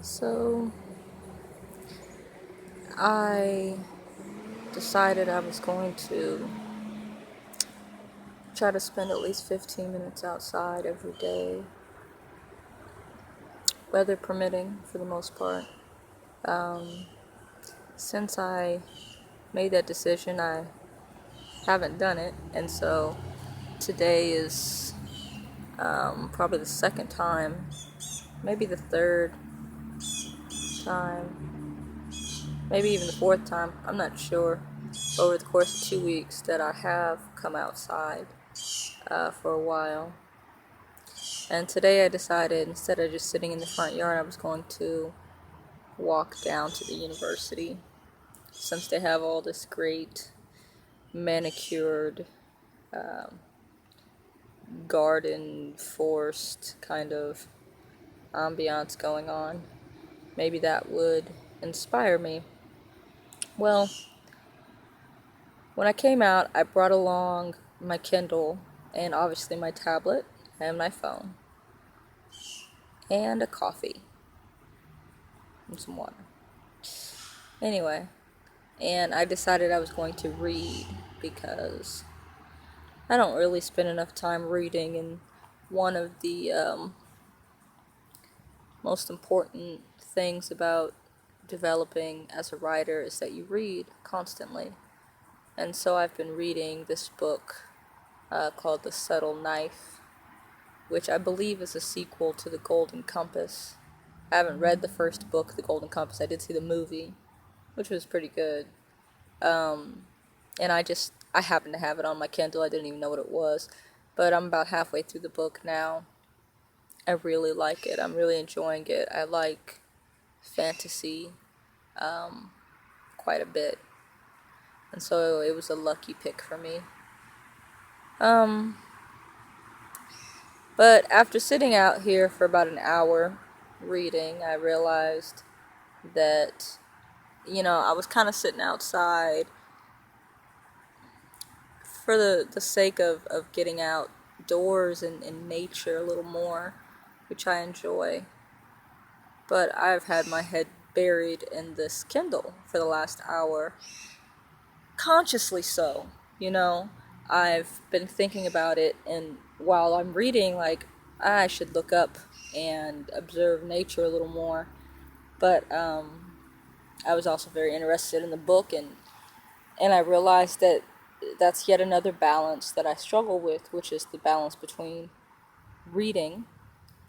So I decided I was going to try to spend at least 15 minutes outside every day, weather permitting for the most part. Um, since I made that decision, I haven't done it, and so today is probably the second time, maybe the third time, maybe even the fourth time, I'm not sure, over the course of 2 weeks that I have come outside for a while. And today I decided, instead of just sitting in the front yard, I was going to walk down to the university, since they have all this great manicured um, garden forest kind of ambiance going on. Maybe that would inspire me. Well, when I came out, I brought along my Kindle and obviously my tablet and my phone and a coffee and some water. Anyway, and I decided I was going to read because I don't really spend enough time reading, and one of the most important things about developing as a writer is that you read constantly. And so I've been reading this book called The Subtle Knife, which I believe is a sequel to The Golden Compass. I haven't read the first book, The Golden Compass. I did see the movie, which was pretty good. And I happen to have it on my Kindle. I didn't even know what it was, but I'm about halfway through the book now. I really like it. I'm really enjoying it. I like fantasy quite a bit, and so it was a lucky pick for me. Um, but after sitting out here for about an hour reading, I realized that, I was kind of sitting outside for the sake of getting outdoors and in nature a little more, which I enjoy. But I've had my head buried in this Kindle for the last hour, consciously so, you know. I've been thinking about it, and while I'm reading, like, I should look up and observe nature a little more. But I was also very interested in the book, and I realized that that's yet another balance that I struggle with, which is the balance between reading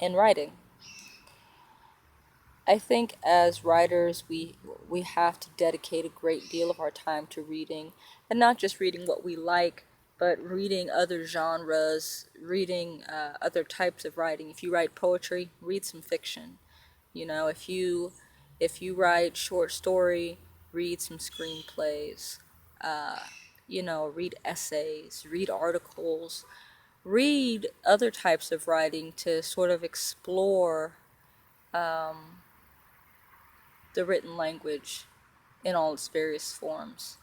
and writing. I think as writers, we have to dedicate a great deal of our time to reading, and not just reading what we like, but reading other genres, reading other types of writing. If you write poetry, read some fiction. If you write short story, read some screenplays. Read essays, read articles, read other types of writing to sort of explore the written language in all its various forms.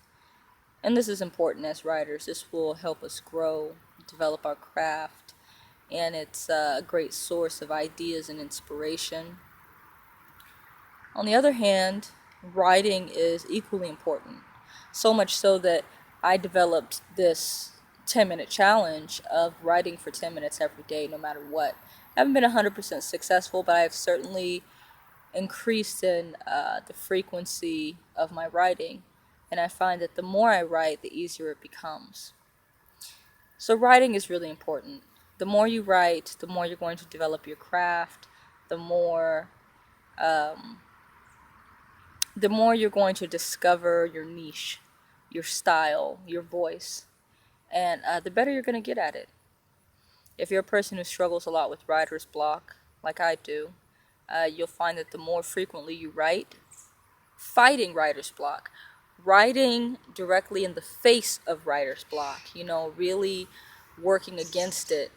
And this is important as writers. This will help us grow, develop our craft, and it's a great source of ideas and inspiration. On the other hand, writing is equally important. So much so that I developed this 10-minute challenge of writing for 10 minutes every day, no matter what. I haven't been 100% successful, but I've certainly increased in the frequency of my writing, and I find that the more I write, the easier it becomes. So writing is really important. The more you write, the more you're going to develop your craft, the more um, the more you're going to discover your niche, your style, your voice, and the better you're going to get at it. If you're a person who struggles a lot with writer's block, like I do, you'll find that the more frequently you write, fighting writer's block, writing directly in the face of writer's block, really working against it,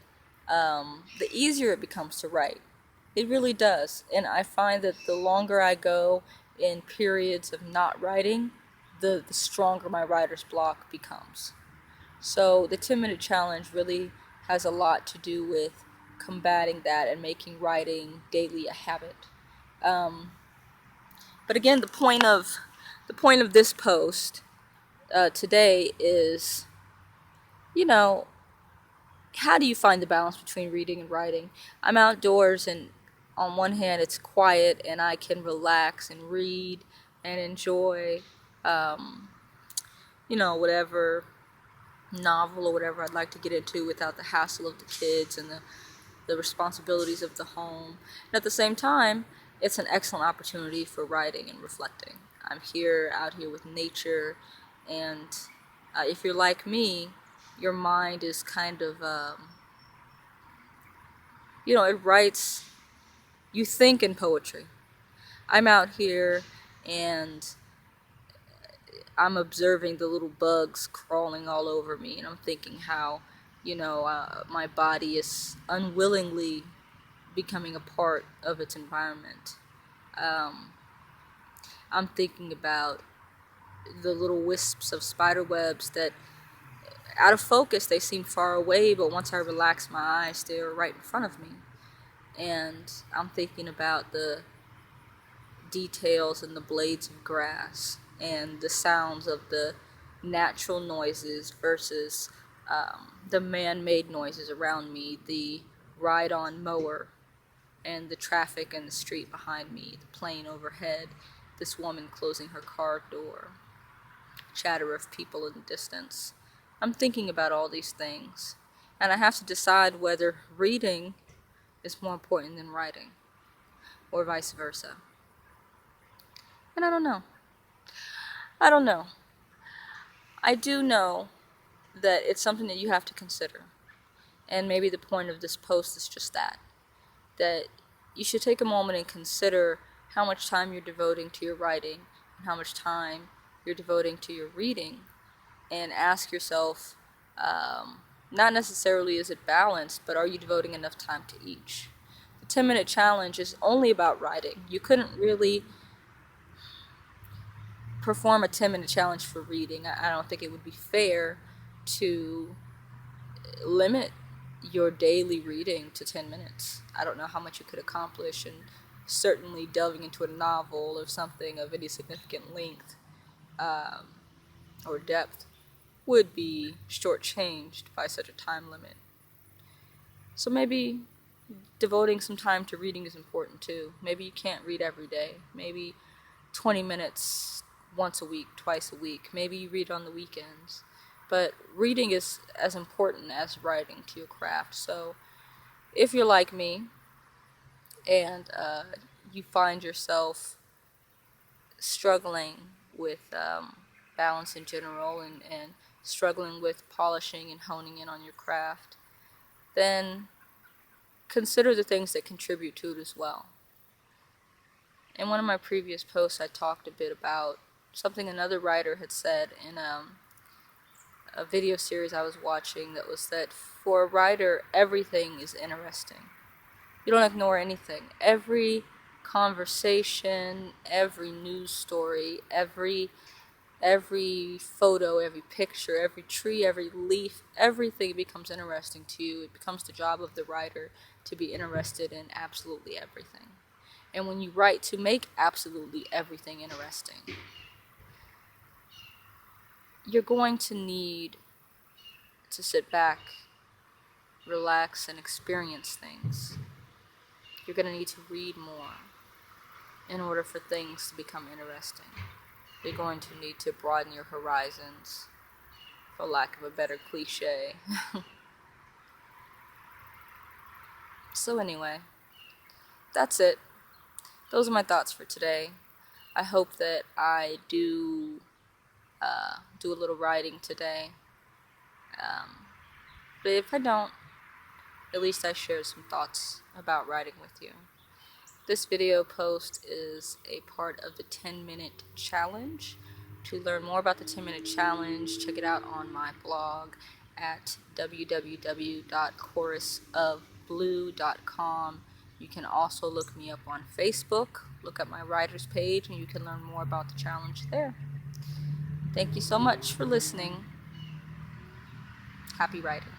the easier it becomes to write. It really does. And I find that the longer I go in periods of not writing, the stronger my writer's block becomes. So the 10-minute challenge really has a lot to do with combating that and making writing daily a habit. But again, the point of this post today is, you know, how do you find the balance between reading and writing? I'm outdoors, and on one hand, it's quiet, and I can relax and read and enjoy, um, whatever novel or whatever I'd like to get into without the hassle of the kids and the responsibilities of the home. And at the same time, it's an excellent opportunity for writing and reflecting. I'm out here with nature, and if you're like me, your mind is kind of, it writes, you think in poetry. I'm out here and I'm observing the little bugs crawling all over me, and I'm thinking how, my body is unwillingly becoming a part of its environment. Um, I'm thinking about the little wisps of spider webs that, out of focus, they seem far away, but once I relax my eyes, they're right in front of me. And I'm thinking about the details in the blades of grass and the sounds of the natural noises versus the man-made noises around me, the ride-on mower and the traffic in the street behind me, the plane overhead, this woman closing her car door, chatter of people in the distance. I'm thinking about all these things, and I have to decide whether reading is more important than writing, or vice versa. And I don't know. I do know that it's something that you have to consider. And maybe the point of this post is just that you should take a moment and consider how much time you're devoting to your writing and how much time you're devoting to your reading, and ask yourself, not necessarily is it balanced, but are you devoting enough time to each? The 10-minute challenge is only about writing. You couldn't really perform a 10-minute challenge for reading. I don't think it would be fair to limit your daily reading to 10 minutes. I don't know how much you could accomplish, and certainly delving into a novel or something of any significant length or depth would be shortchanged by such a time limit. So maybe devoting some time to reading is important too. Maybe you can't read every day. Maybe 20 minutes once a week, twice a week. Maybe you read on the weekends. But reading is as important as writing to your craft. So if you're like me and you find yourself struggling with balance in general, and struggling with polishing and honing in on your craft, then consider the things that contribute to it as well. In one of my previous posts, I talked a bit about something another writer had said in a video series I was watching, that was that for a writer, everything is interesting. You don't ignore anything. Every conversation, every news story, every photo, every picture, every tree, every leaf, everything becomes interesting to you. It becomes the job of the writer to be interested in absolutely everything. And when you write to make absolutely everything interesting, you're going to need to sit back, relax, and experience things. You're going to need to read more in order for things to become interesting. You're going to need to broaden your horizons, for lack of a better cliche. So anyway, that's it. Those are my thoughts for today. I hope that I do a little writing today. But if I don't, at least I share some thoughts about writing with you. This video post is a part of the 10-minute challenge. To learn more about the 10-minute challenge, check it out on my blog at www.chorusofblue.com. You can also look me up on Facebook, look up my writer's page, and you can learn more about the challenge there. Thank you so much for listening. Happy writing.